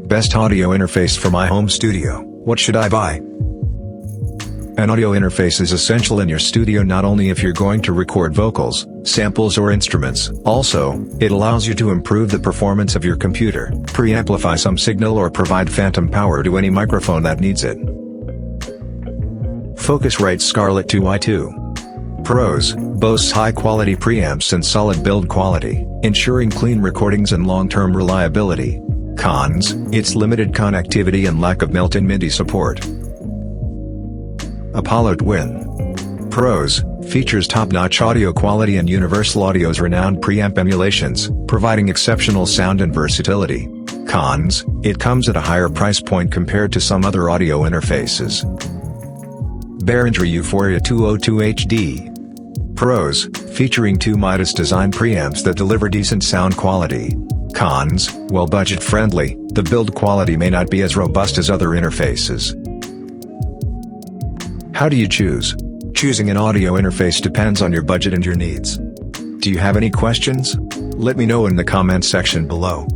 Best audio interface for my home studio. What should I buy? An audio interface is essential in your studio not only if you're going to record vocals, samples or instruments. Also, it allows you to improve the performance of your computer, pre-amplify some signal or provide phantom power to any microphone that needs it. Focusrite Scarlett 2i2. Pros: boasts high-quality preamps and solid build quality, ensuring clean recordings and long-term reliability. Cons: its limited connectivity and lack of built-in MIDI support. Apollo Twin. Pros: features top-notch audio quality and Universal Audio's renowned preamp emulations, providing exceptional sound and versatility. Cons: it comes at a higher price point compared to some other audio interfaces. Behringer Euphoria 202 HD. Pros: featuring two Midas design preamps that deliver decent sound quality. Cons: while budget-friendly, the build quality may not be as robust as other interfaces. How do you choose? Choosing an audio interface depends on your budget and your needs. Do you have any questions? Let me know in the comments section below.